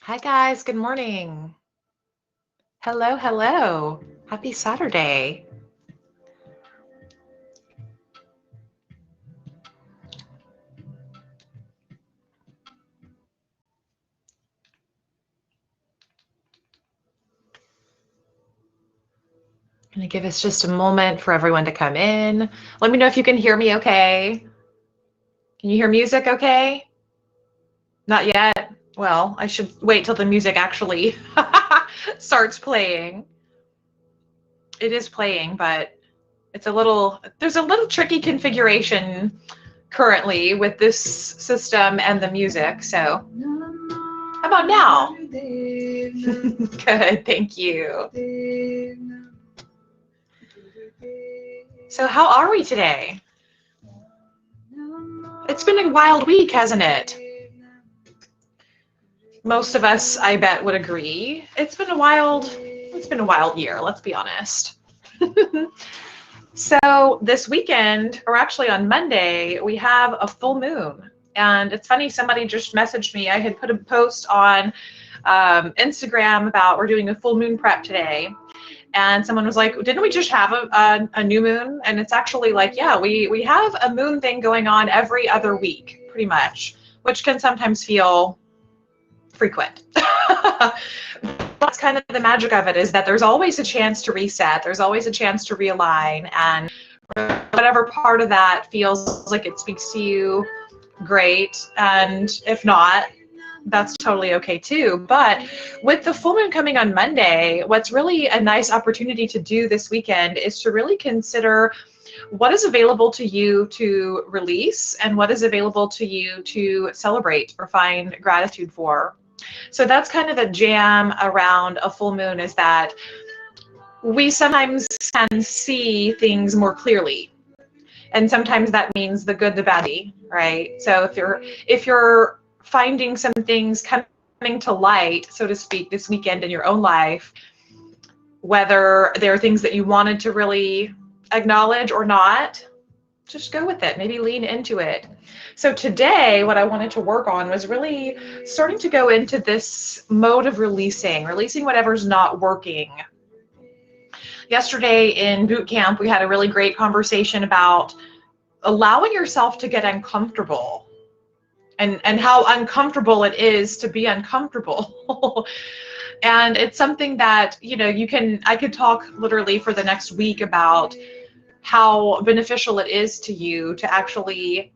Hi guys, good morning. Hello, hello. Happy Saturday. I'm gonna give us just a moment for everyone to come in. Let me know if you can hear me okay. Can you hear music okay? Not yet? Well, I should wait till the music actually starts playing. It is playing, but there's a little tricky configuration currently with this system and the music. So, how about now? Good, thank you. So, how are we today? It's been a wild week, hasn't it? Most of us, I bet, would agree. It's been a wild year, let's be honest. So this weekend, or actually on Monday, we have a full moon. And it's funny, somebody just messaged me. I had put a post on Instagram about we're doing a full moon prep today. And someone was like, didn't we just have a new moon? And it's actually like, yeah, we have a moon thing going on every other week, pretty much, which can sometimes feel frequent. That's kind of the magic of it, is that there's always a chance to reset. There's always a chance to realign. And whatever part of that feels like it speaks to you, great. And if not, that's totally okay too. But with the full moon coming on Monday, what's really a nice opportunity to do this weekend is to really consider what is available to you to release and what is available to you to celebrate or find gratitude for. So that's kind of the jam around a full moon, is that we sometimes can see things more clearly. And sometimes that means the good, the bad, right? So if you're finding some things coming to light, so to speak, this weekend in your own life, whether there are things that you wanted to really acknowledge or not, just go with it, maybe lean into it. So today, what I wanted to work on was really starting to go into this mode of releasing whatever's not working. Yesterday in boot camp, we had a really great conversation about allowing yourself to get uncomfortable and how uncomfortable it is to be uncomfortable. And it's something that, I could talk literally for the next week about how beneficial it is to you to actually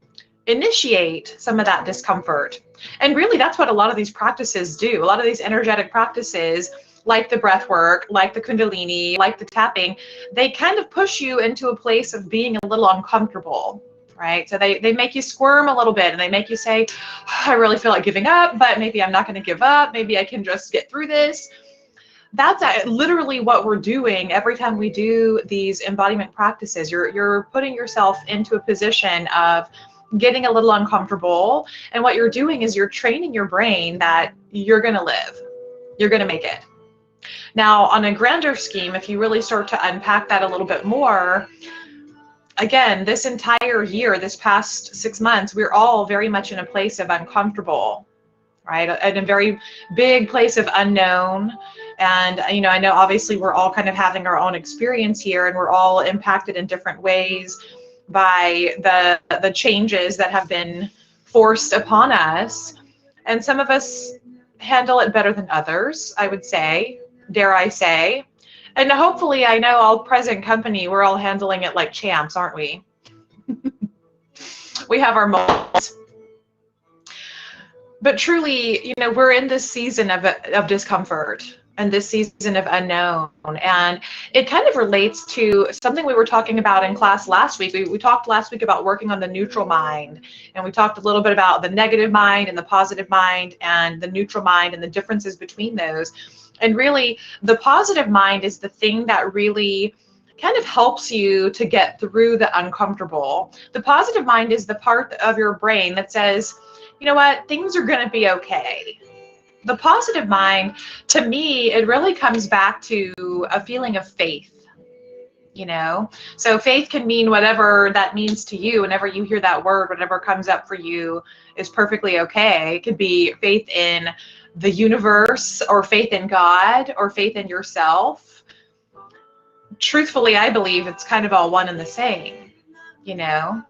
initiate some of that discomfort. And really, that's what a lot of these practices do. A lot of these energetic practices, like the breath work, like the Kundalini, like the tapping, they kind of push you into a place of being a little uncomfortable, right? So they make you squirm a little bit, and they make you say, I really feel like giving up, but maybe I'm not going to give up. Maybe I can just get through this. That's literally what we're doing every time we do these embodiment practices. You're putting yourself into a position of getting a little uncomfortable, and what you're doing is you're training your brain that you're going to live, you're going to make it. Now, on a grander scheme, if you really start to unpack that a little bit more, again, this entire year, this past 6 months, we're all very much in a place of uncomfortable, right? In a very big place of unknown. And, I know obviously we're all kind of having our own experience here, and we're all impacted in different ways by the changes that have been forced upon us. And some of us handle it better than others, I would say, dare I say. And hopefully, I know all present company, we're all handling it like champs, aren't we? We have our moments. But truly, we're in this season of discomfort and this season of unknown. And it kind of relates to something we were talking about in class last week. We talked last week about working on the neutral mind. And we talked a little bit about the negative mind and the positive mind and the neutral mind and the differences between those. And really, the positive mind is the thing that really kind of helps you to get through the uncomfortable. The positive mind is the part of your brain that says, you know what, things are going to be okay. The positive mind, to me, it really comes back to a feeling of faith. you know? So faith can mean whatever that means to you. Whenever you hear that word, whatever comes up for you is perfectly okay. It could be faith in the universe, or faith in God, or faith in yourself. Truthfully, I believe it's kind of all one and the same, you know?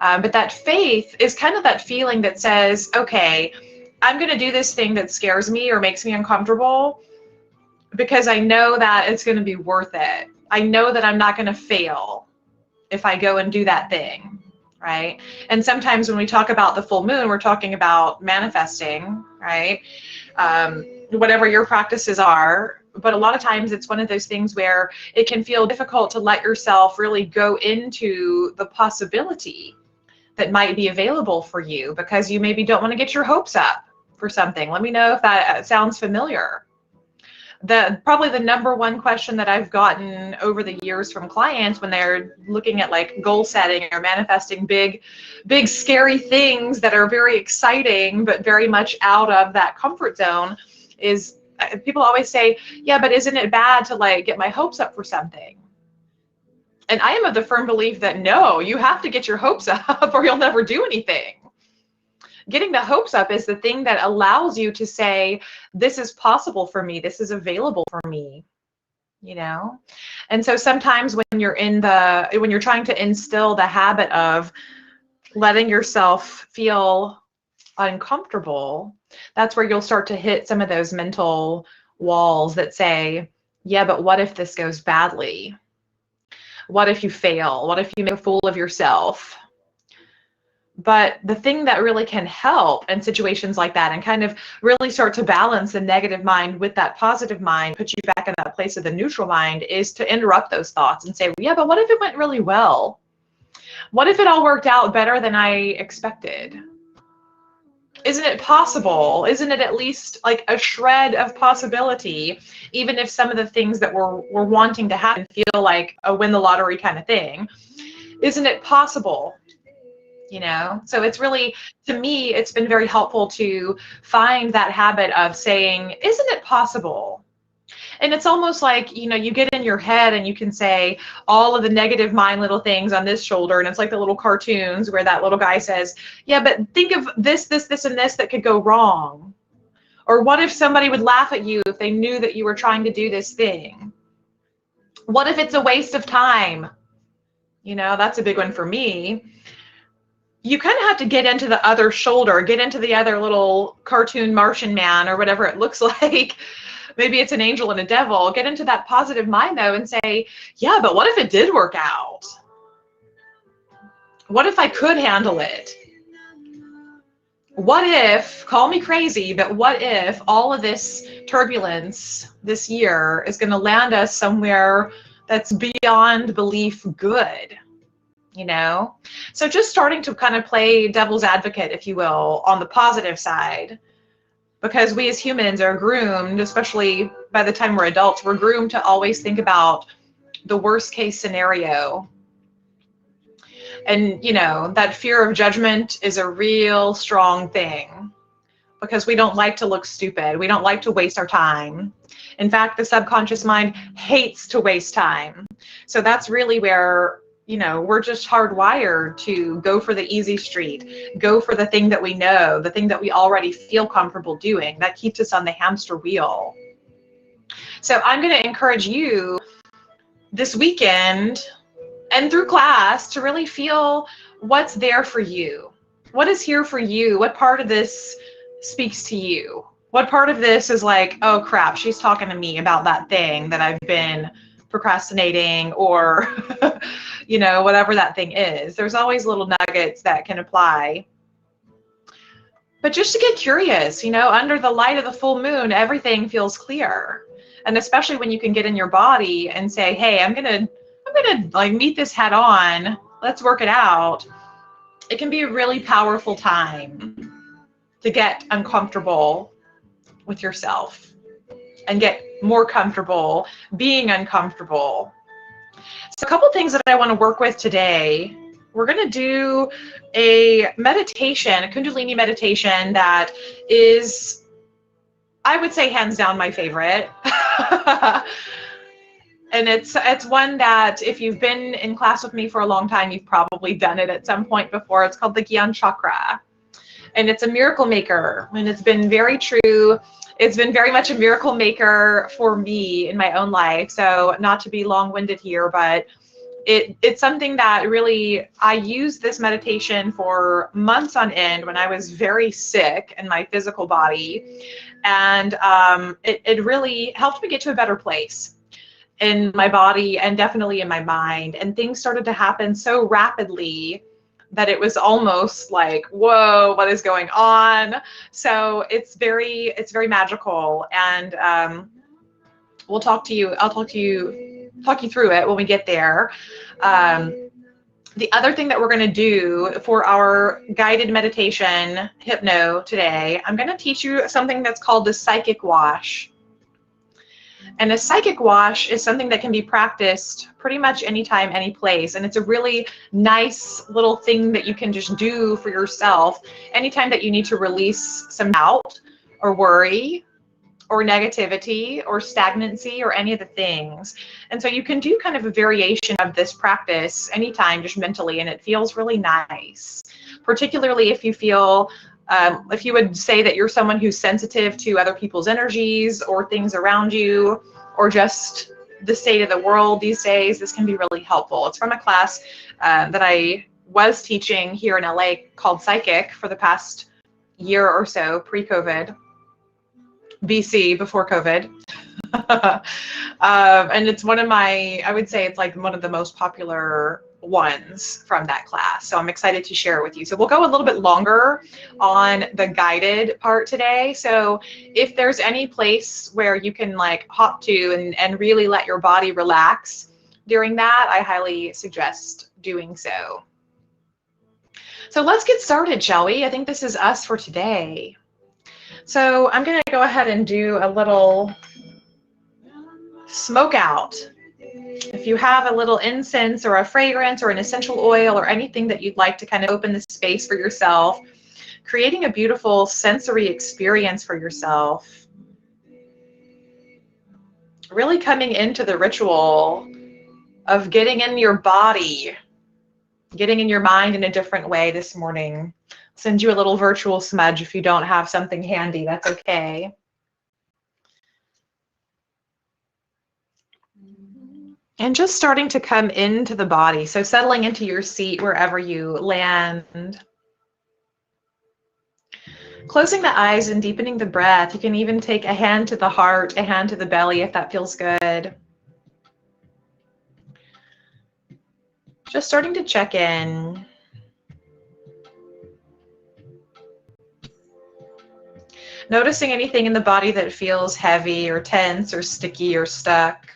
But that faith is kind of that feeling that says, okay, I'm going to do this thing that scares me or makes me uncomfortable because I know that it's going to be worth it. I know that I'm not going to fail if I go and do that thing, right? And sometimes when we talk about the full moon, we're talking about manifesting, right? Whatever your practices are. But a lot of times it's one of those things where it can feel difficult to let yourself really go into the possibility that might be available for you because you maybe don't want to get your hopes up for something. Let me know if that sounds familiar. Probably the number one question that I've gotten over the years from clients when they're looking at like goal setting or manifesting big, scary things that are very exciting, but very much out of that comfort zone is people always say, yeah, but isn't it bad to like get my hopes up for something? And I am of the firm belief that no, you have to get your hopes up or you'll never do anything. Getting the hopes up is the thing that allows you to say, this is possible for me, this is available for me, you know? And so sometimes when you're trying to instill the habit of letting yourself feel uncomfortable, that's where you'll start to hit some of those mental walls that say, yeah, but what if this goes badly? What if you fail? What if you make a fool of yourself? But the thing that really can help in situations like that and kind of really start to balance the negative mind with that positive mind, put you back in that place of the neutral mind, is to interrupt those thoughts and say, well, yeah, but what if it went really well? What if it all worked out better than I expected? Isn't it possible? Isn't it at least like a shred of possibility, even if some of the things that we're wanting to happen feel like a win the lottery kind of thing? Isn't it possible? You know, so it's really, to me, it's been very helpful to find that habit of saying, isn't it possible? And it's almost like, you know, you get in your head and you can say all of the negative mind little things on this shoulder. And it's like the little cartoons where that little guy says, yeah, but think of this, and this that could go wrong. Or what if somebody would laugh at you if they knew that you were trying to do this thing? What if it's a waste of time? You know, that's a big one for me. You kind of have to get into the other shoulder, get into the other little cartoon Martian man or whatever it looks like. Maybe it's an angel and a devil. Get into that positive mind though and say, yeah, but what if it did work out? What if I could handle it? What if, call me crazy, but what if all of this turbulence this year is going to land us somewhere that's beyond belief good? You know, so just starting to kind of play devil's advocate, if you will, on the positive side, because we as humans are groomed, especially by the time we're adults, we're groomed to always think about the worst case scenario. And, you know, that fear of judgment is a real strong thing because we don't like to look stupid. We don't like to waste our time. In fact, the subconscious mind hates to waste time. So that's really where, you know, we're just hardwired to go for the easy street, go for the thing that we know, the thing that we already feel comfortable doing. That keeps us on the hamster wheel. So I'm going to encourage you this weekend and through class to really feel what's there for you. What is here for you? What part of this speaks to you? What part of this is like, oh crap, she's talking to me about that thing that I've been procrastinating, or you know, whatever that thing is. There's always little nuggets that can apply. But just to get curious, you know, under the light of the full moon, everything feels clear. And especially when you can get in your body and say, hey, I'm gonna like meet this head on. Let's work it out. It can be a really powerful time to get uncomfortable with yourself and get more comfortable being uncomfortable. So a couple things that I want to work with today. We're going to do a meditation, a Kundalini meditation that is, I would say, hands down my favorite. And it's one that if you've been in class with me for a long time, you've probably done it at some point before. It's called the Gyan Chakra. And it's a miracle maker. And it's been very true. It's been very much a miracle maker for me in my own life. So not to be long-winded here, but it's something that really, I used this meditation for months on end when I was very sick in my physical body. And it really helped me get to a better place in my body and definitely in my mind. And things started to happen so rapidly that it was almost like, whoa, what is going on? So it's very magical. And I'll talk you through it when we get there. The other thing that we're going to do for our guided meditation hypno today, I'm going to teach you something that's called the psychic wash. And a psychic wash is something that can be practiced pretty much anytime, any place. And it's a really nice little thing that you can just do for yourself anytime that you need to release some doubt or worry or negativity or stagnancy or any of the things. And so you can do kind of a variation of this practice anytime, just mentally, and it feels really nice, particularly if you feel if you would say that you're someone who's sensitive to other people's energies or things around you, or just the state of the world these days, this can be really helpful. It's from a class that I was teaching here in LA called Psychic for the past year or so, pre-COVID, BC, before COVID. And it's one of my, I would say it's like one of the most popular ones from that class. So I'm excited to share it with you. So we'll go a little bit longer on the guided part today. So if there's any place where you can like hop to and really let your body relax during that, I highly suggest doing so. So let's get started, shall we? I think this is us for today. So I'm going to go ahead and do a little smoke out. If you have a little incense or a fragrance or an essential oil or anything that you'd like to kind of open the space for yourself, creating a beautiful sensory experience for yourself, really coming into the ritual of getting in your body, getting in your mind in a different way this morning. Send you a little virtual smudge if you don't have something handy, that's okay. And just starting to come into the body. So settling into your seat wherever you land. Closing the eyes and deepening the breath. You can even take a hand to the heart, a hand to the belly if that feels good. Just starting to check in. Noticing anything in the body that feels heavy or tense or sticky or stuck.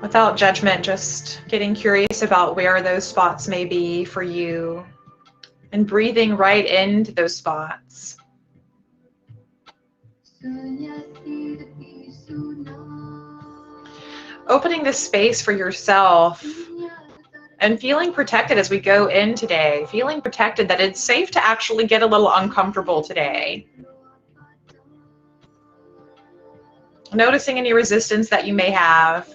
Without judgment, just getting curious about where those spots may be for you and breathing right into those spots. Opening the space for yourself and feeling protected as we go in today, feeling protected that it's safe to actually get a little uncomfortable today. Noticing any resistance that you may have.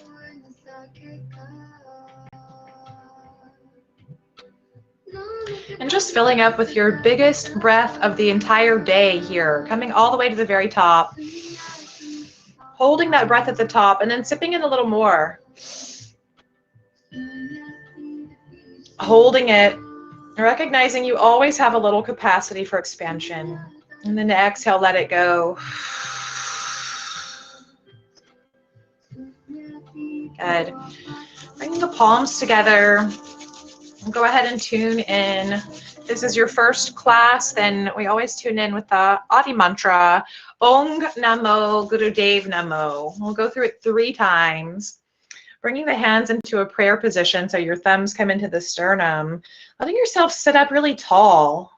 And just filling up with your biggest breath of the entire day here, coming all the way to the very top. Holding that breath at the top and then sipping it a little more. Holding it, recognizing you always have a little capacity for expansion. And then exhale, let it go. Good. Bring the palms together. Go ahead and tune in. If this is your first class, then we always tune in with the Adi mantra, Ong Namo Gurudev Namo. We'll go through it 3 times. Bringing the hands into a prayer position so your thumbs come into the sternum. Letting yourself sit up really tall.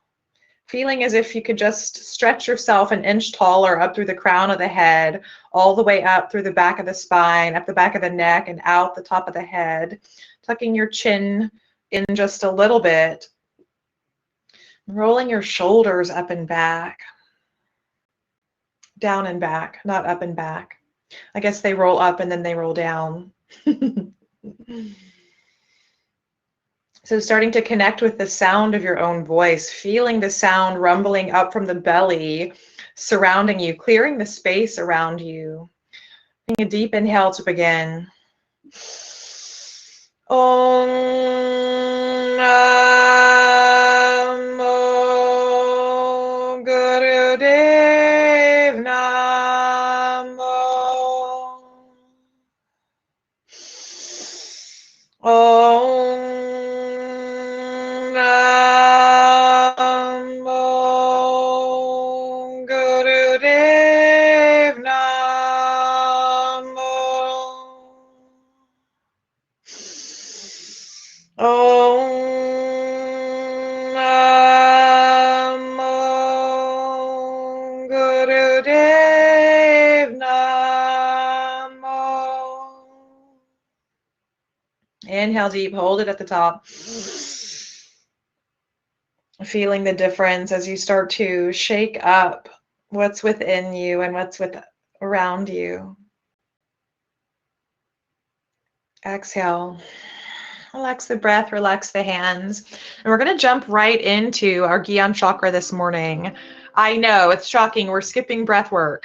Feeling as if you could just stretch yourself an inch taller up through the crown of the head, all the way up through the back of the spine, up the back of the neck, and out the top of the head. Tucking your chin in just a little bit. Rolling your shoulders up and back. Down and back, not up and back. I guess they roll up and then they roll down. So starting to connect with the sound of your own voice, feeling the sound rumbling up from the belly, surrounding you, clearing the space around you. Taking a deep inhale to begin. Om Namo Gurudev Namo. Om Namo Gurudev Namo. Om Namo Gurudev Namo. Inhale deep, hold it at the top. Feeling the difference as you start to shake up what's within you and what's around you. Exhale. Relax the breath, relax the hands. And we're going to jump right into our Gyan chakra this morning. I know, it's shocking. We're skipping breath work.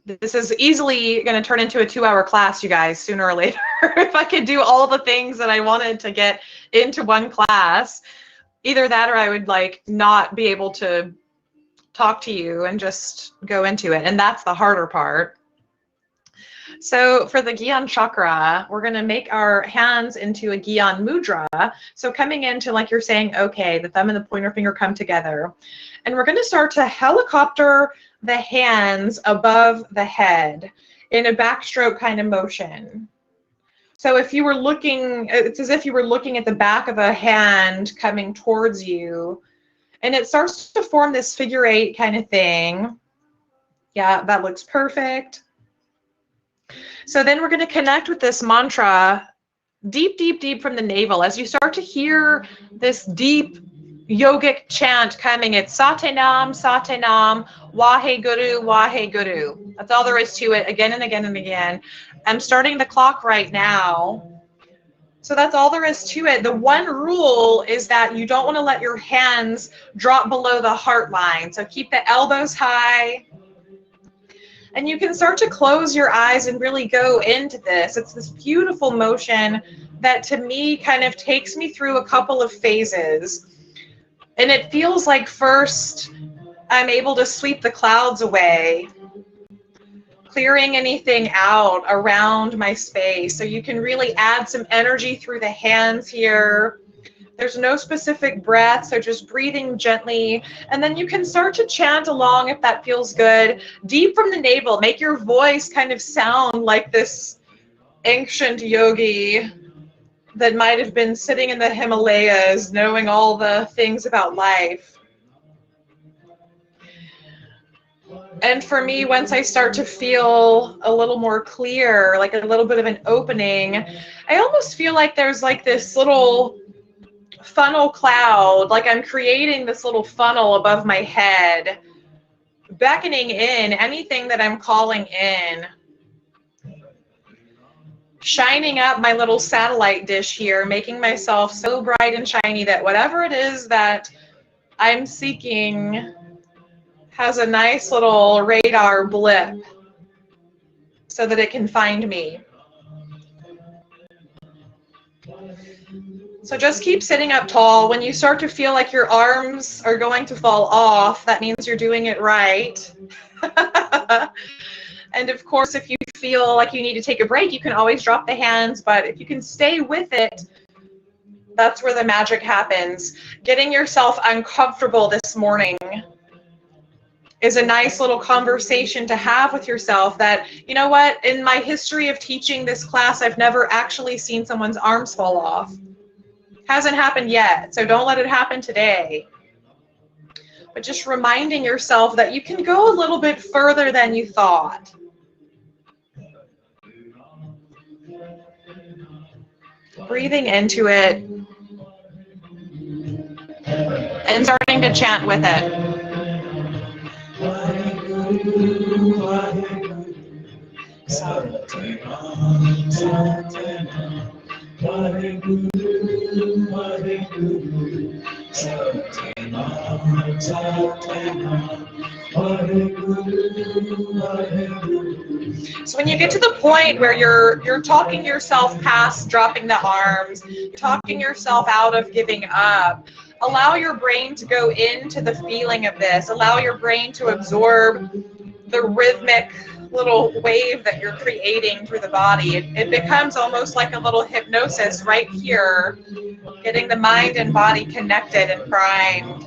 This is easily going to turn into a 2-hour class, you guys, sooner or later. If I could do all the things that I wanted to get into one class, either that or I would like not be able to talk to you and just go into it. And that's the harder part. So for the Gyan chakra, we're going to make our hands into a Gyan mudra. So coming into, like you're saying, okay, the thumb and the pointer finger come together. And we're going to start to helicopter the hands above the head in a backstroke kind of motion. So if you were looking, it's as if you were looking at the back of a hand coming towards you, and it starts to form this figure 8 kind of thing. Yeah, that looks perfect. So then we're going to connect with this mantra deep, deep, deep from the navel. As you start to hear this deep yogic chant coming, it's Satenam, Satenam, Waheguru, Waheguru. That's all there is to it, again and again and again. I'm starting the clock right now. So that's all there is to it. The one rule is that you don't want to let your hands drop below the heart line. So keep the elbows high. And you can start to close your eyes and really go into this. It's this beautiful motion that to me kind of takes me through a couple of phases. And it feels like first I'm able to sweep the clouds away, clearing anything out around my space. So you can really add some energy through the hands here. There's no specific breath, so just breathing gently. And then you can start to chant along if that feels good. Deep from the navel, make your voice kind of sound like this ancient yogi that might have been sitting in the Himalayas, knowing all the things about life. And for me, once I start to feel a little more clear, like a little bit of an opening, I almost feel like there's like this little funnel cloud, like I'm creating this little funnel above my head, beckoning in anything that I'm calling in, shining up my little satellite dish here, making myself so bright and shiny that whatever it is that I'm seeking has a nice little radar blip so that it can find me. So just keep sitting up tall. When you start to feel like your arms are going to fall off, that means you're doing it right. And of course, if you feel like you need to take a break, you can always drop the hands, but if you can stay with it, that's where the magic happens. Getting yourself uncomfortable this morning is a nice little conversation to have with yourself that, you know what, in my history of teaching this class, I've never actually seen someone's arms fall off. Hasn't happened yet, so don't let it happen today. But just reminding yourself that you can go a little bit further than you thought. Breathing into it and starting to chant with it. So when you get to the point where you're talking yourself past dropping the arms, talking yourself out of giving up, allow your brain to go into the feeling of this. Allow your brain to absorb the rhythmic little wave that you're creating through the body. It becomes almost like a little hypnosis right here, getting the mind and body connected and primed.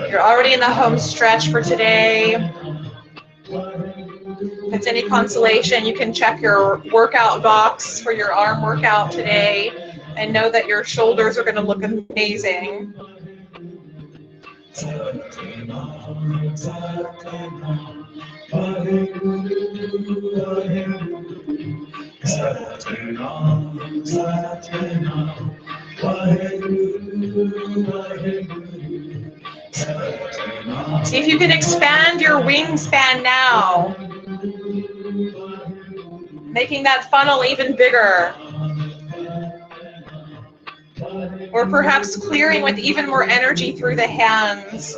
You're already in the home stretch for today. If it's any consolation, you can check your workout box for your arm workout today and know that your shoulders are going to look amazing. See if you can expand your wingspan now, making that funnel even bigger. Or perhaps clearing with even more energy through the hands.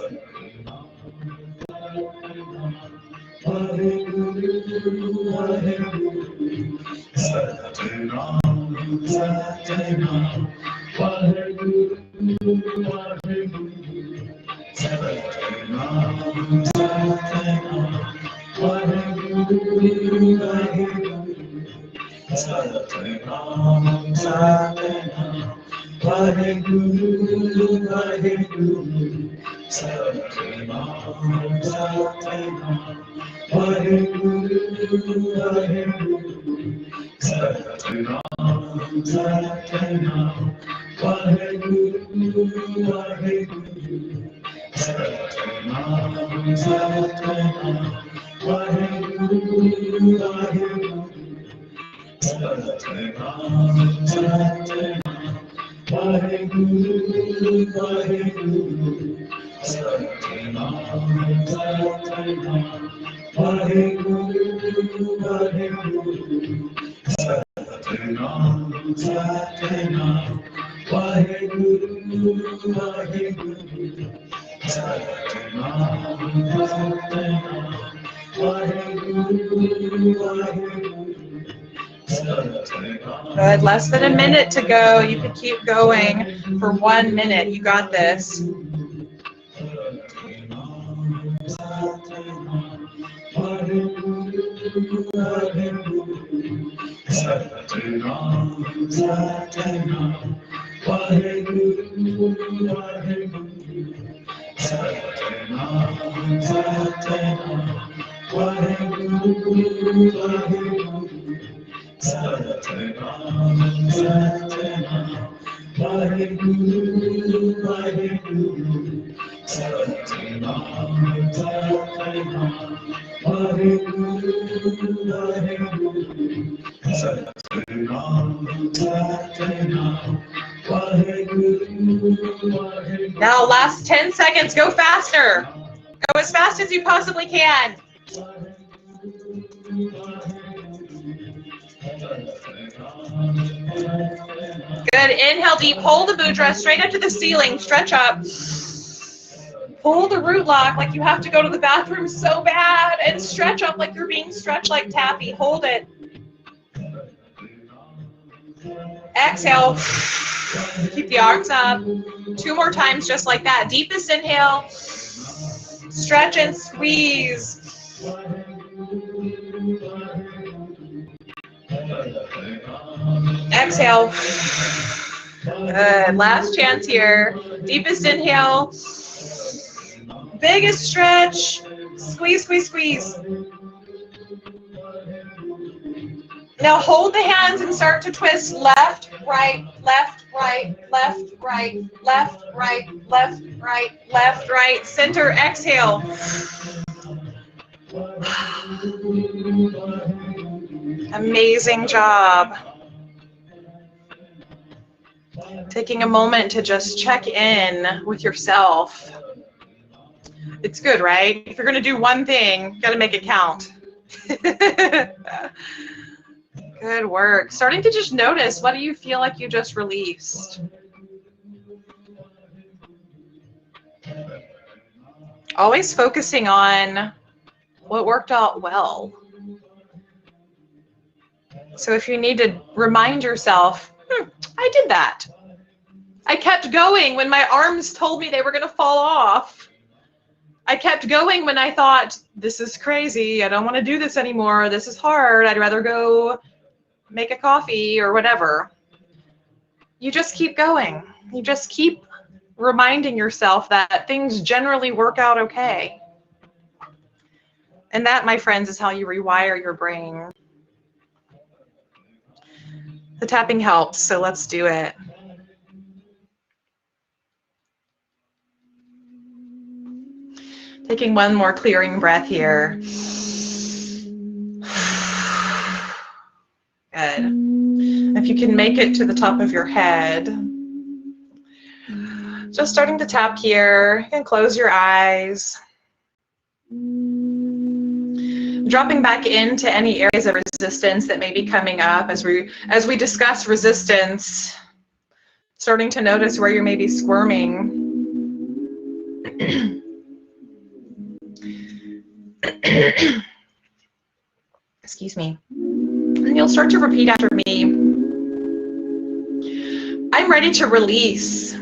Good, less than a minute to go. You can keep going for 1 minute. You got this. Now, last 10 seconds. Go faster. Go as fast as you possibly can. Good. Inhale deep. Hold the mudra straight up to the ceiling. Stretch up. Pull the root lock like you have to go to the bathroom so bad, and stretch up like you're being stretched like taffy. Hold it. Exhale. Keep the arms up. 2 more times just like that. Deepest inhale. Stretch and squeeze. Exhale. Good. Last chance here. Deepest inhale. Biggest stretch. Squeeze, squeeze, squeeze. Now hold the hands and start to twist left, right, left, right, left, right, left, right, left, right, left, right. Center, exhale. Amazing job. Taking a moment to just check in with yourself. It's good, right? If you're going to do one thing, you got to make it count. Good work. Starting to just notice, what do you feel like you just released? Always focusing on what worked out well. So if you need to remind yourself, I did that. I kept going when my arms told me they were going to fall off. I kept going when I thought, this is crazy. I don't want to do this anymore. This is hard. I'd rather go make a coffee or whatever. You just keep going. You just keep reminding yourself that things generally work out okay. And that, my friends, is how you rewire your brain. The tapping helps, so let's do it. Taking one more clearing breath here. Good. If you can make it to the top of your head, just starting to tap here. You can close your eyes. Dropping back into any areas of resistance that may be coming up as we discuss resistance. Starting to notice where you may be squirming. Excuse me. And you'll start to repeat after me. I'm ready to release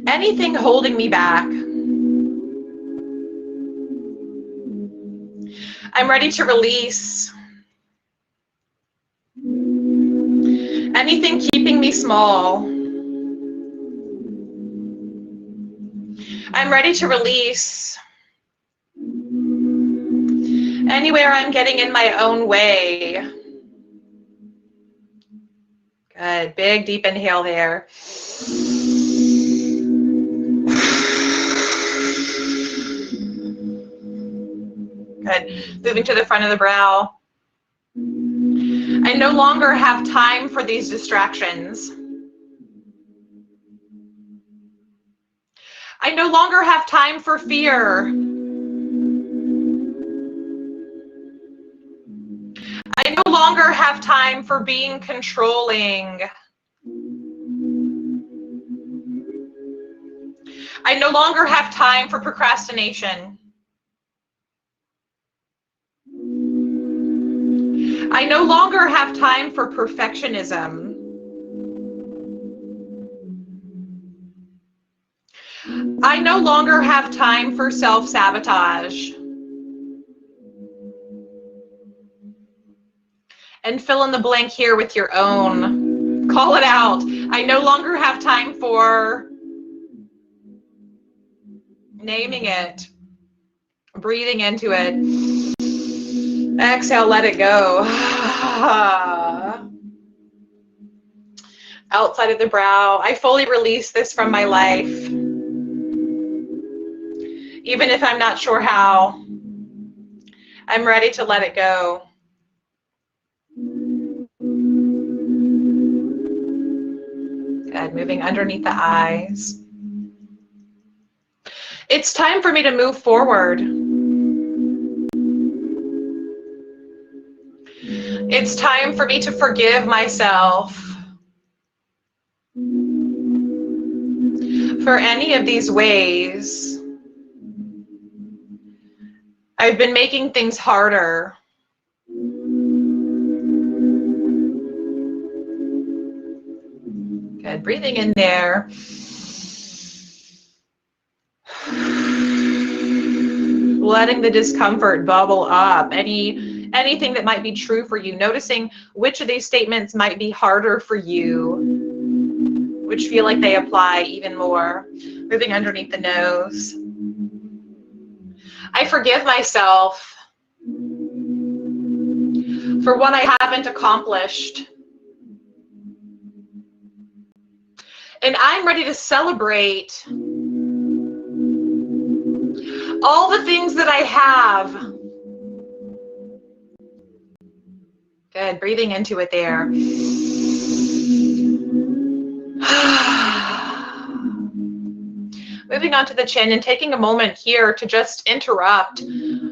anything holding me back. I'm ready to release anything keeping me small. I'm ready to release anywhere I'm getting in my own way. Good. Big, deep inhale there. Good. Moving to the front of the brow. I no longer have time for these distractions. I no longer have time for fear. I no longer have time for being controlling. I no longer have time for procrastination. I no longer have time for perfectionism. I no longer have time for self-sabotage. And fill in the blank here with your own. Call it out. I no longer have time for naming it, breathing into it. Exhale, let it go. Outside of the brow, I fully release this from my life. Even if I'm not sure how, I'm ready to let it go. Good, moving underneath the eyes. It's time for me to move forward. It's time for me to forgive myself for any of these ways I've been making things harder. Good, breathing in there. letting the discomfort bubble up. Anything that might be true for you, noticing which of these statements might be harder for you, which feel like they apply even more. Moving underneath the nose. I forgive myself for what I haven't accomplished. And I'm ready to celebrate all the things that I have. Good, breathing into it there. Moving on to the chin and taking a moment here to just interrupt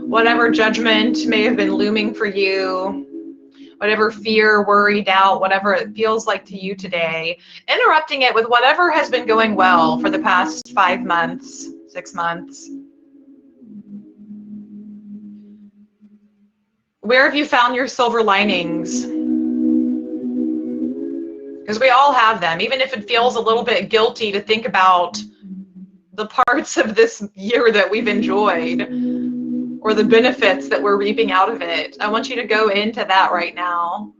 whatever judgment may have been looming for you, whatever fear, worry, doubt, whatever it feels like to you today, interrupting it with whatever has been going well for the past 5 months, 6 months. Where have you found your silver linings? Because we all have them, even if it feels a little bit guilty to think about the parts of this year that we've enjoyed or the benefits that we're reaping out of it. I want you to go into that right now.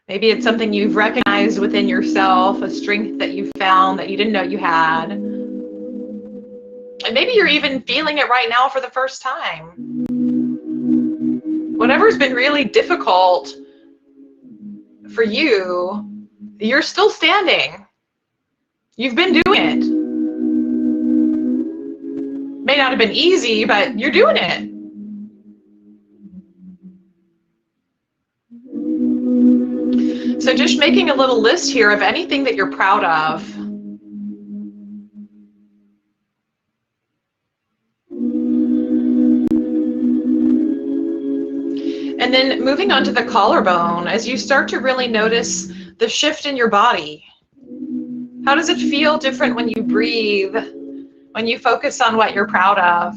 Maybe it's something you've recognized within yourself, a strength that you found that you didn't know you had. And maybe you're even feeling it right now for the first time. Whatever's been really difficult for you, you're still standing. You've been doing it. May not have been easy, but you're doing it. So just making a little list here of anything that you're proud of. And then moving on to the collarbone, as you start to really notice the shift in your body. How does it feel different when you breathe, when you focus on what you're proud of?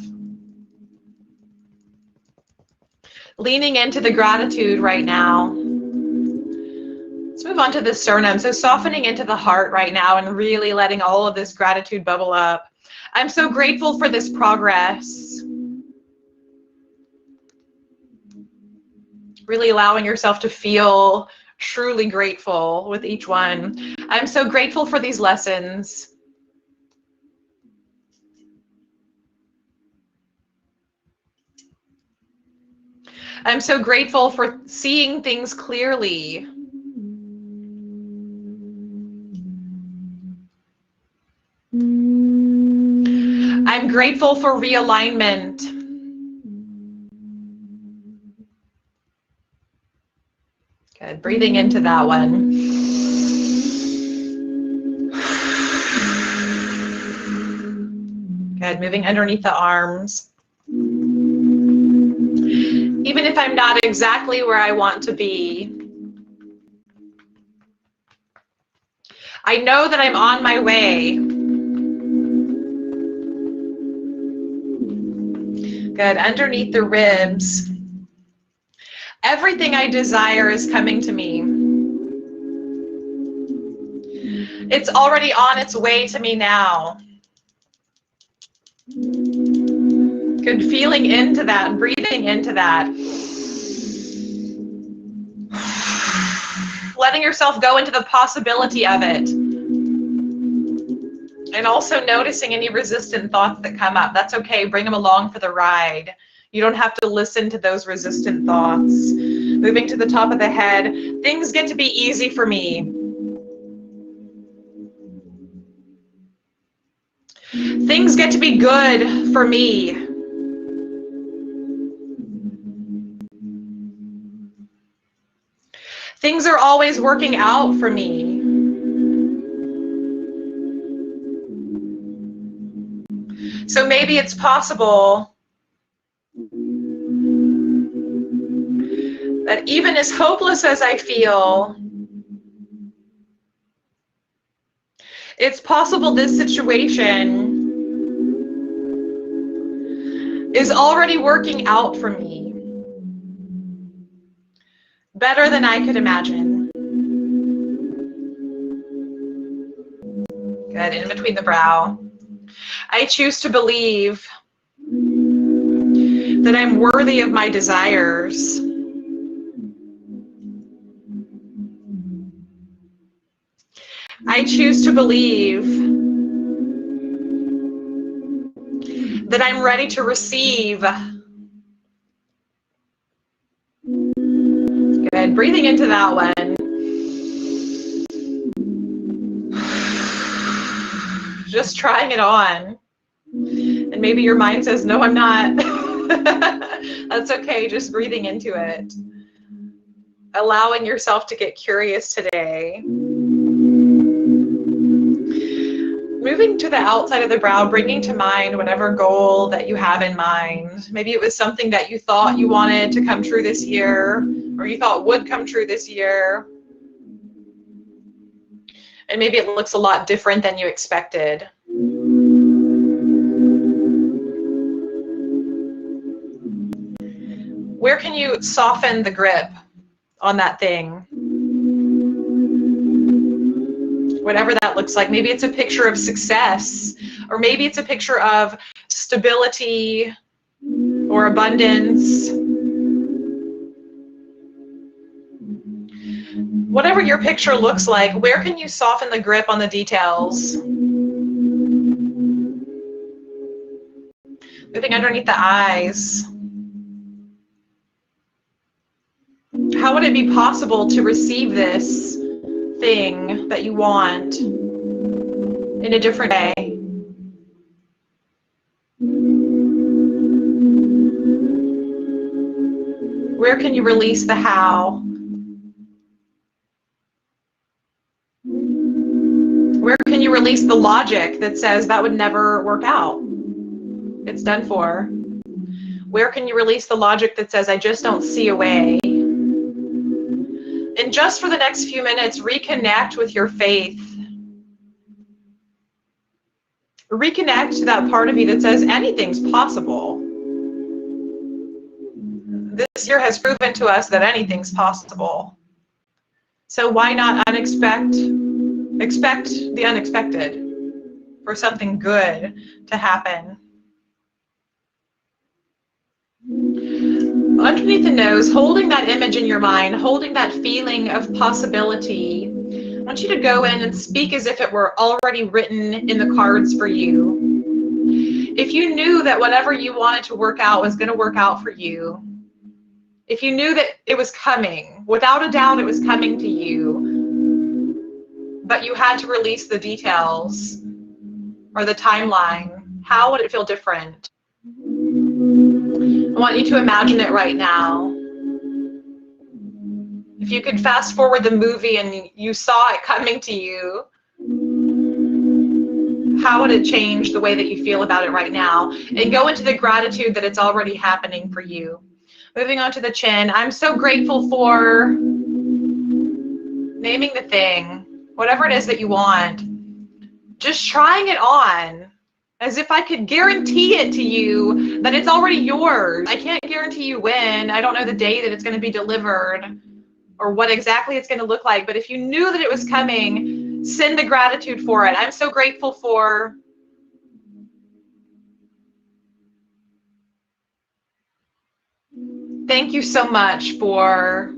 Leaning into the gratitude right now. Let's move on to the sternum. So softening into the heart right now and really letting all of this gratitude bubble up. I'm so grateful for this progress. Really allowing yourself to feel truly grateful with each one. I'm so grateful for these lessons. I'm so grateful for seeing things clearly. I'm grateful for realignment. Good, breathing into that one. Good, moving underneath the arms. Even if I'm not exactly where I want to be, I know that I'm on my way. Good, underneath the ribs. Everything I desire is coming to me. It's already on its way to me now. Good, feeling into that, breathing into that. Letting yourself go into the possibility of it. And also noticing any resistant thoughts that come up. That's okay, bring them along for the ride. You don't have to listen to those resistant thoughts. Moving to the top of the head, things get to be easy for me. Things get to be good for me. Things are always working out for me. So maybe it's possible that even as hopeless as I feel, it's possible this situation is already working out for me better than I could imagine. Good, in between the brow. I choose to believe that I'm worthy of my desires. I choose to believe that I'm ready to receive. Good. Breathing into that one. Just trying it on. And maybe your mind says, no, I'm not. That's okay. Just breathing into it. Allowing yourself to get curious today. Moving to the outside of the brow, bringing to mind whatever goal that you have in mind. Maybe it was something that you thought you wanted to come true this year, or you thought would come true this year. And maybe it looks a lot different than you expected. Where can you soften the grip on that thing? Whatever that looks like. Maybe it's a picture of success, or maybe it's a picture of stability or abundance. Whatever your picture looks like, where can you soften the grip on the details? Moving underneath the eyes. How would it be possible to receive this thing that you want in a different way? Where can you release the how? Where can you release the logic that says that would never work out? It's done for. Where can you release the logic that says I just don't see a way? And just for the next few minutes, reconnect with your faith. Reconnect to that part of you that says anything's possible. This year has proven to us that anything's possible. So why not expect the unexpected, for something good to happen? Underneath the nose, holding that image in your mind, holding that feeling of possibility, I want you to go in and speak as if it were already written in the cards for you. If you knew that whatever you wanted to work out was going to work out for you, if you knew that it was coming, without a doubt it was coming to you, but you had to release the details or the timeline, how would it feel different? I want you to imagine it right now. If you could fast forward the movie and you saw it coming to you, how would it change the way that you feel about it right now? And go into the gratitude that it's already happening for you. Moving on to the chin, I'm so grateful for naming the thing, whatever it is that you want. Just trying it on. As if I could guarantee it to you that it's already yours. I can't guarantee you when. I don't know the day that it's going to be delivered or what exactly it's going to look like. But if you knew that it was coming, send the gratitude for it. I'm so grateful for. Thank you so much for.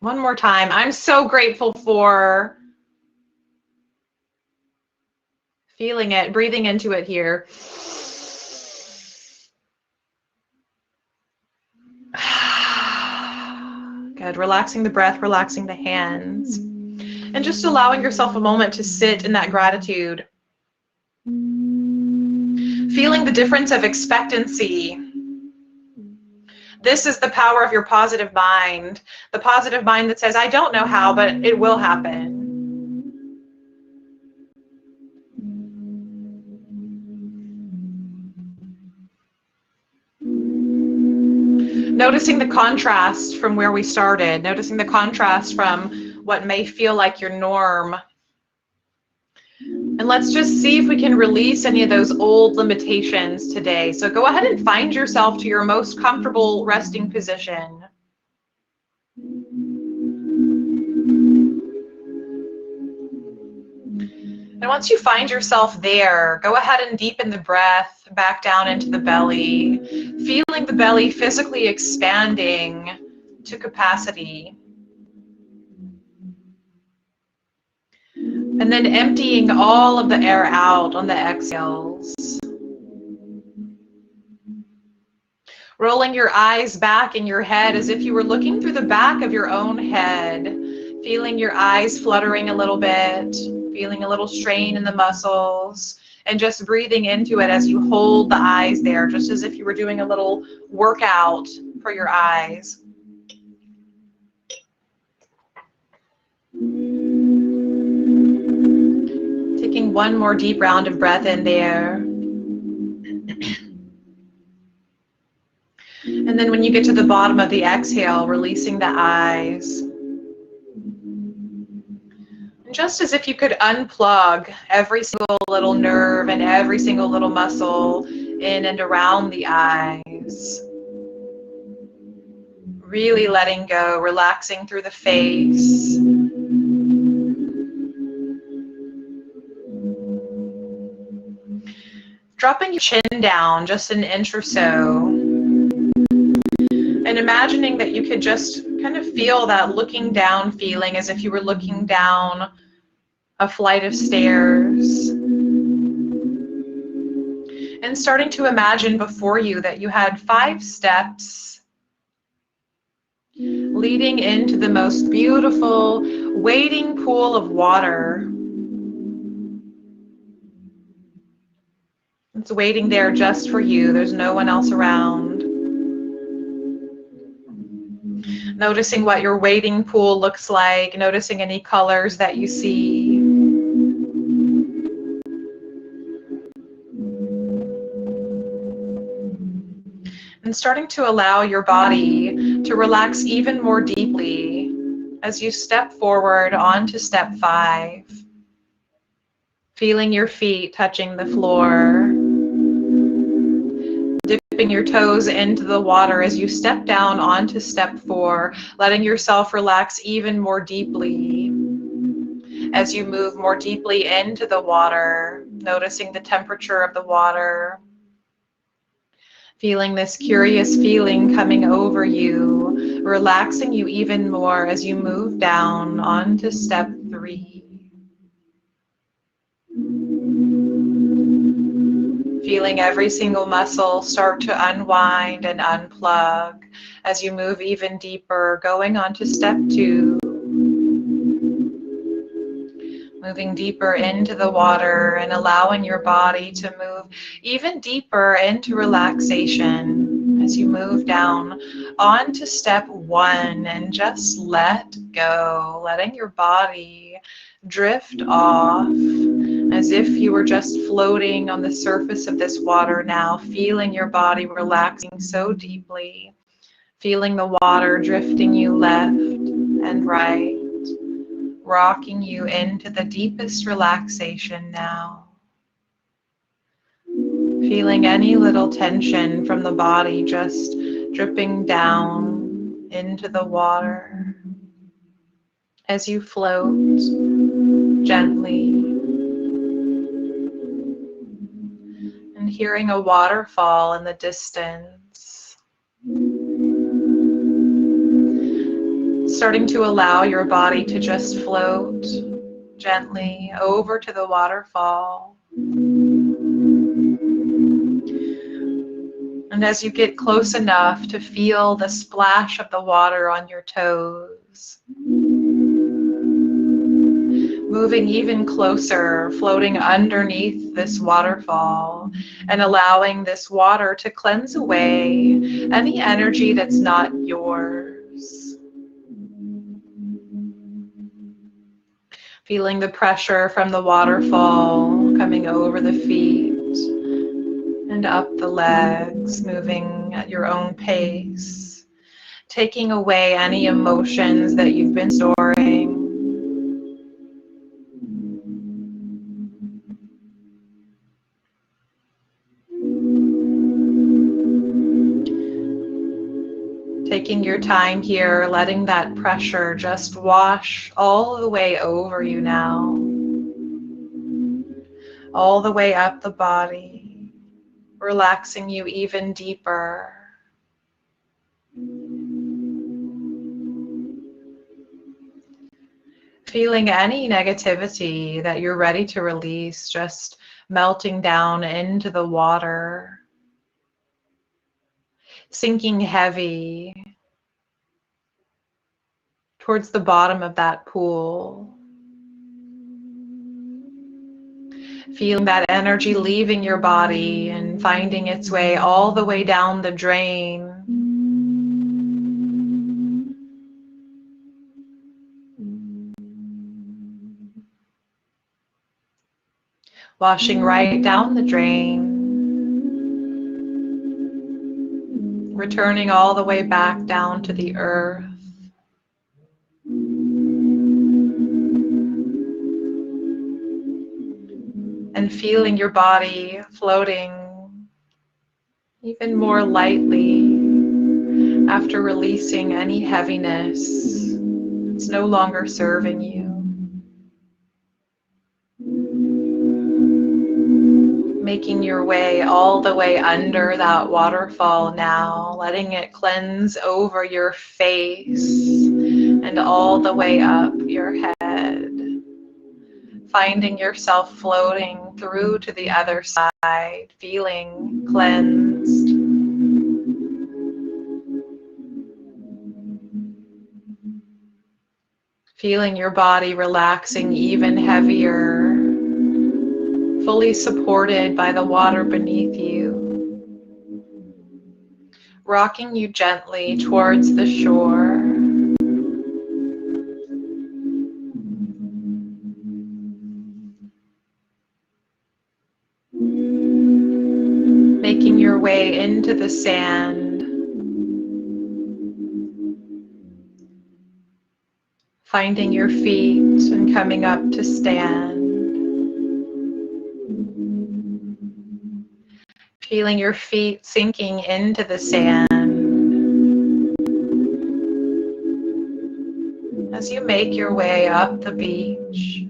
One more time. I'm so grateful for feeling it, breathing into it here. Good. Relaxing the breath, relaxing the hands, and just allowing yourself a moment to sit in that gratitude. Feeling the difference of expectancy. This is the power of your positive mind. The positive mind that says, I don't know how, but it will happen. Noticing the contrast from where we started. Noticing the contrast from what may feel like your norm. And let's just see if we can release any of those old limitations today. So go ahead and find yourself to your most comfortable resting position. And once you find yourself there, go ahead and deepen the breath back down into the belly, feeling the belly physically expanding to capacity. And then emptying all of the air out on the exhales. Rolling your eyes back in your head as if you were looking through the back of your own head, feeling your eyes fluttering a little bit, feeling a little strain in the muscles, and just breathing into it as you hold the eyes there, just as if you were doing a little workout for your eyes. Taking one more deep round of breath in there. And then when you get to the bottom of the exhale, releasing the eyes. And just as if you could unplug every single little nerve and every single little muscle in and around the eyes. Really letting go, relaxing through the face. Dropping your chin down just an inch or so. And imagining that you could just kind of feel that looking down feeling as if you were looking down a flight of stairs. And starting to imagine before you that you had 5 steps leading into the most beautiful waiting pool of water. It's waiting there just for you. There's no one else around. Noticing what your waiting pool looks like, noticing any colors that you see. And starting to allow your body to relax even more deeply as you step forward onto step 5. Feeling your feet touching the floor. Dipping your toes into the water as you step down onto step 4, letting yourself relax even more deeply as you move more deeply into the water, noticing the temperature of the water, feeling this curious feeling coming over you, relaxing you even more as you move down onto step 3. Feeling every single muscle start to unwind and unplug as you move even deeper, going on to step 2. Moving deeper into the water and allowing your body to move even deeper into relaxation as you move down onto step 1 and just let go, letting your body drift off as if you were just floating on the surface of this water now, feeling your body relaxing so deeply, feeling the water drifting you left and right, rocking you into the deepest relaxation now. Feeling any little tension from the body just dripping down into the water as you float gently. And hearing a waterfall in the distance. Starting to allow your body to just float gently over to the waterfall. And as you get close enough to feel the splash of the water on your toes, moving even closer, floating underneath this waterfall and allowing this water to cleanse away any energy that's not yours. Feeling the pressure from the waterfall coming over the feet and up the legs, moving at your own pace, taking away any emotions that you've been storing. Taking your time here, letting that pressure just wash all the way over you now. all the way up the body, relaxing you even deeper. Feeling any negativity that you're ready to release, just melting down into the water, sinking heavy towards the bottom of that pool. Feeling that energy leaving your body and finding its way all the way down the drain. Washing right down the drain. Returning all the way back down to the earth. And feeling your body floating even more lightly after releasing any heaviness that's no longer serving you. Making your way all the way under that waterfall now, letting it cleanse over your face and all the way up your head. Finding yourself floating through to the other side, feeling cleansed. Feeling your body relaxing even heavier, fully supported by the water beneath you, rocking you gently towards the shore. Making your way into the sand, finding your feet and coming up to stand. Feeling your feet sinking into the sand as you make your way up the beach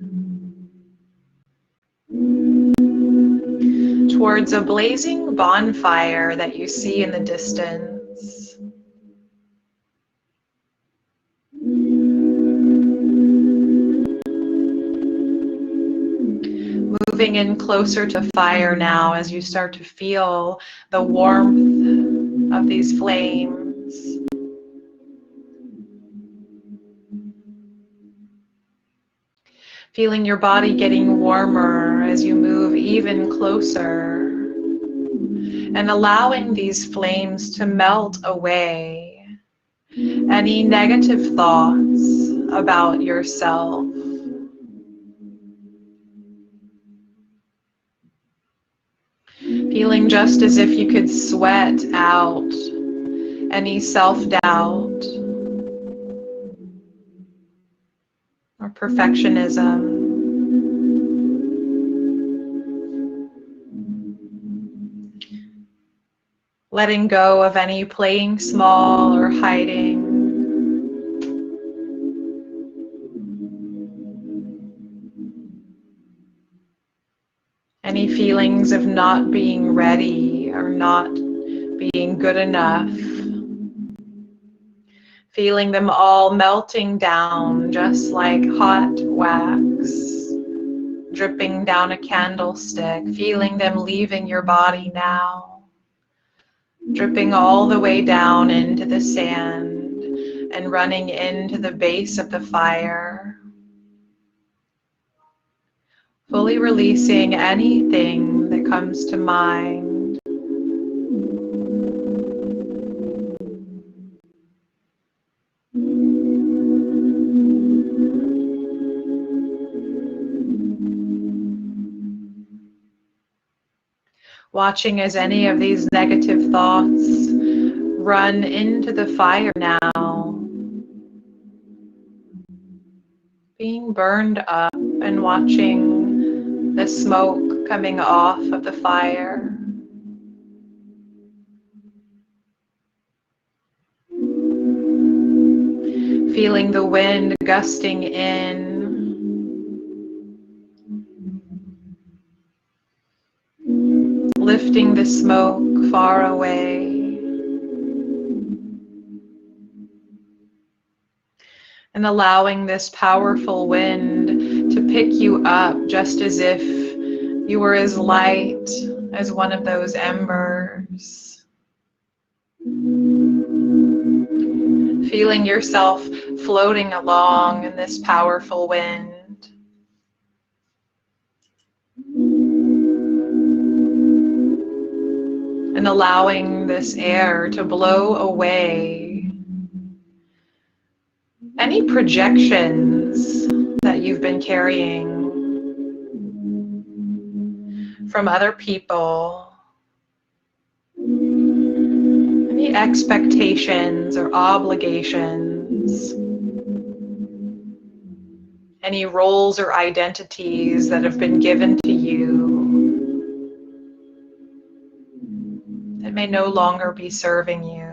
towards a blazing bonfire that you see in the distance. Moving in closer to fire now as you start to feel the warmth of these flames. Feeling your body getting warmer as you move even closer, and allowing these flames to melt away any negative thoughts about yourself. Feeling just as if you could sweat out any self-doubt or perfectionism. Letting go of any playing small or hiding. Any feelings of not being ready or not being good enough. Feeling them all melting down just like hot wax, dripping down a candlestick. Feeling them leaving your body now, dripping all the way down into the sand and running into the base of the fire. Fully releasing anything that comes to mind. Watching as any of these negative thoughts run into the fire now, being burned up and watching the smoke coming off of the fire. Feeling the wind gusting in. lifting the smoke far away. And allowing this powerful wind to pick you up just as if you were as light as one of those embers. Feeling yourself floating along in this powerful wind. And allowing this air to blow away any projections that you've been carrying from other people, any expectations or obligations, any roles or identities that have been given to you that may no longer be serving you.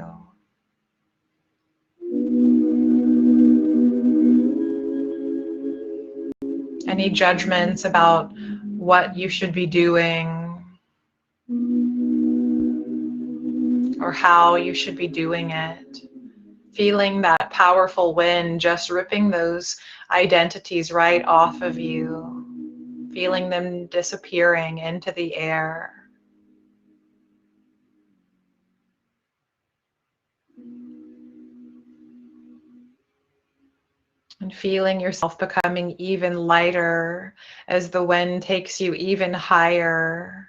Any judgments about what you should be doing or how you should be doing it. Feeling that powerful wind just ripping those identities right off of you. Feeling them disappearing into the air. And feeling yourself becoming even lighter as the wind takes you even higher.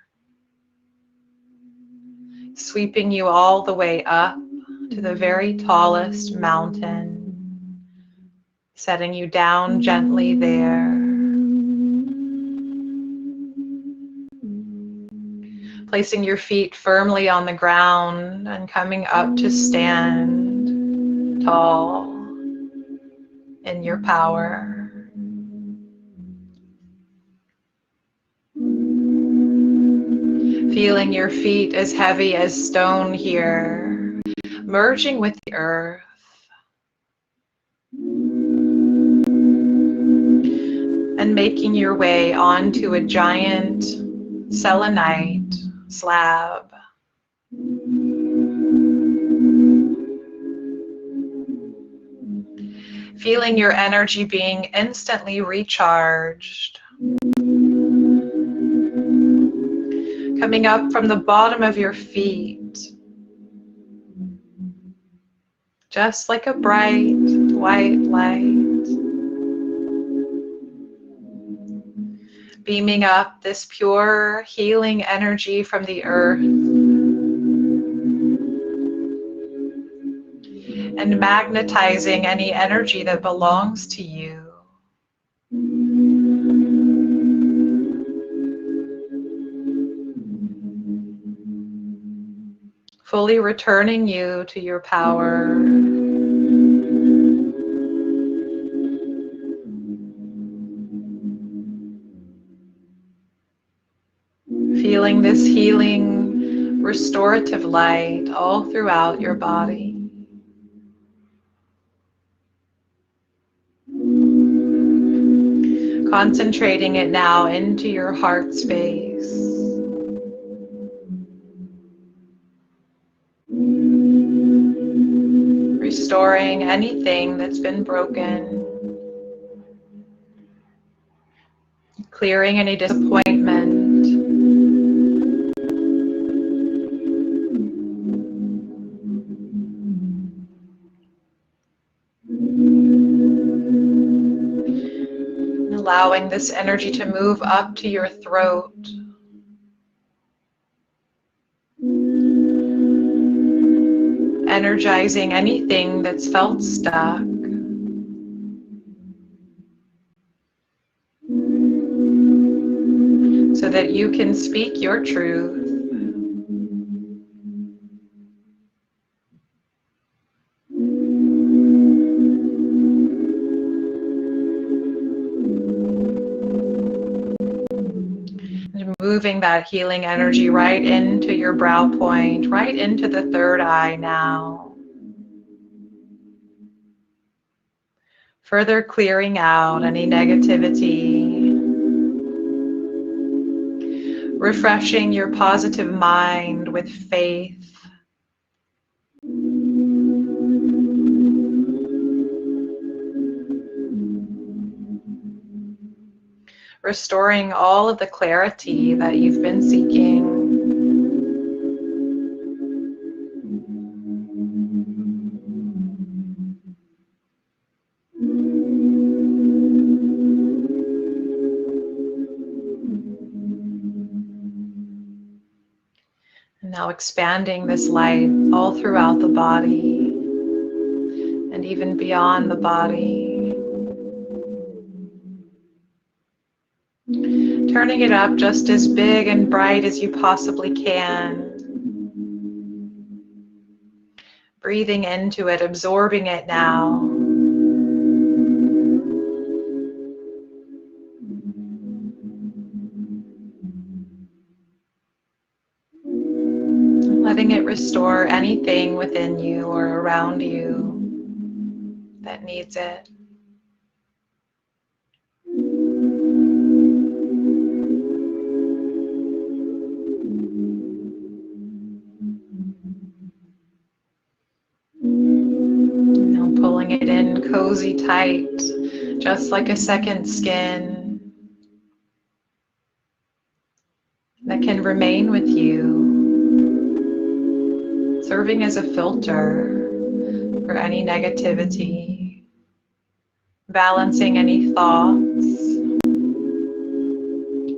Sweeping you all the way up to the very tallest mountain. Setting you down gently there. Placing your feet firmly on the ground and coming up to stand tall in your power. Feeling your feet as heavy as stone here, merging with the earth. And making your way onto a giant selenite slab. Feeling your energy being instantly recharged. Coming up from the bottom of your feet. Just like a bright white light. Beaming up this pure healing energy from the earth. And magnetizing any energy that belongs to you. Fully returning you to your power. Feeling this healing, restorative light all throughout your body. Concentrating it now into your heart space. Restoring anything that's been broken. Clearing any disappointment. Allowing this energy to move up to your throat. Energizing anything that's felt stuck. So that you can speak your truth. Moving that healing energy right into your brow point, right into the third eye now. Further clearing out any negativity. refreshing your positive mind with faith. Restoring all of the clarity that you've been seeking. And now expanding this light all throughout the body and even beyond the body. Turning it up just as big and bright as you possibly can. Breathing into it, absorbing it now. Letting it restore anything within you or around you that needs it. Now pulling it in cozy tight, just like a second skin that can remain with you, serving as a filter for any negativity, balancing any thoughts,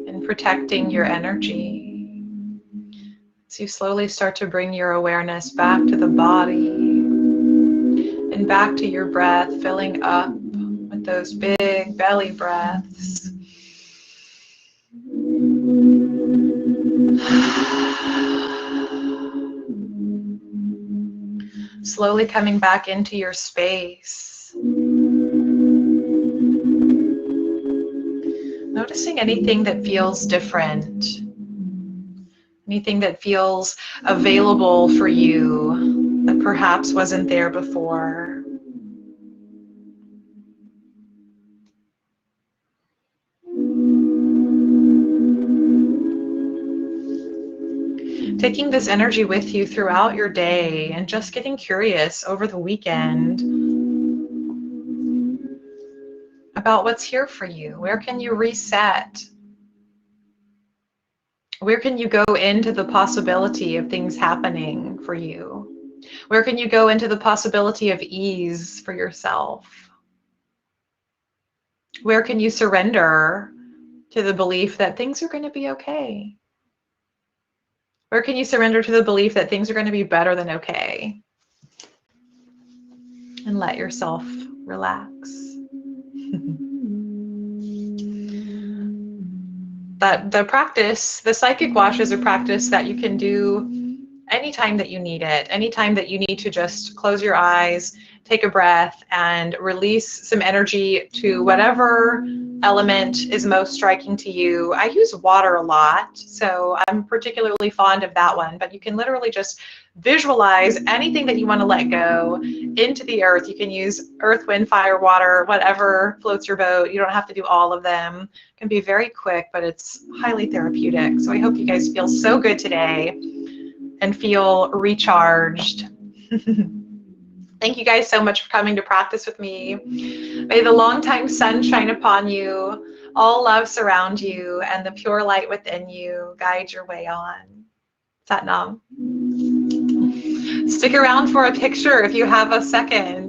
and protecting your energy. So you slowly start to bring your awareness back to the body and back to your breath, filling up with those big belly breaths. Slowly coming back into your space. Noticing anything that feels different. Anything that feels available for you that perhaps wasn't there before. Taking this energy with you throughout your day and just getting curious over the weekend about what's here for you. Where can you reset? Where can you go into the possibility of things happening for you? Where can you go into the possibility of ease for yourself? Where can you surrender to the belief that things are going to be okay? Where can you surrender to the belief that things are going to be better than okay? And let yourself relax. The psychic wash is a practice that you can do anytime that you need it, anytime that you need to just close your eyes, take a breath, and release some energy to whatever element is most striking to you. I use water a lot, so I'm particularly fond of that one, but you can literally just visualize anything that you want to let go into the earth. You can use earth, wind, fire, water, whatever floats your boat. You don't have to do all of them. It can be very quick, but it's highly therapeutic. So I hope you guys feel so good today and feel recharged. Thank you guys so much for coming to practice with me. May the long-time sun shine upon you, all love surround you, and the pure light within you guide your way on. Sat Nam. Stick around for a picture if you have a second.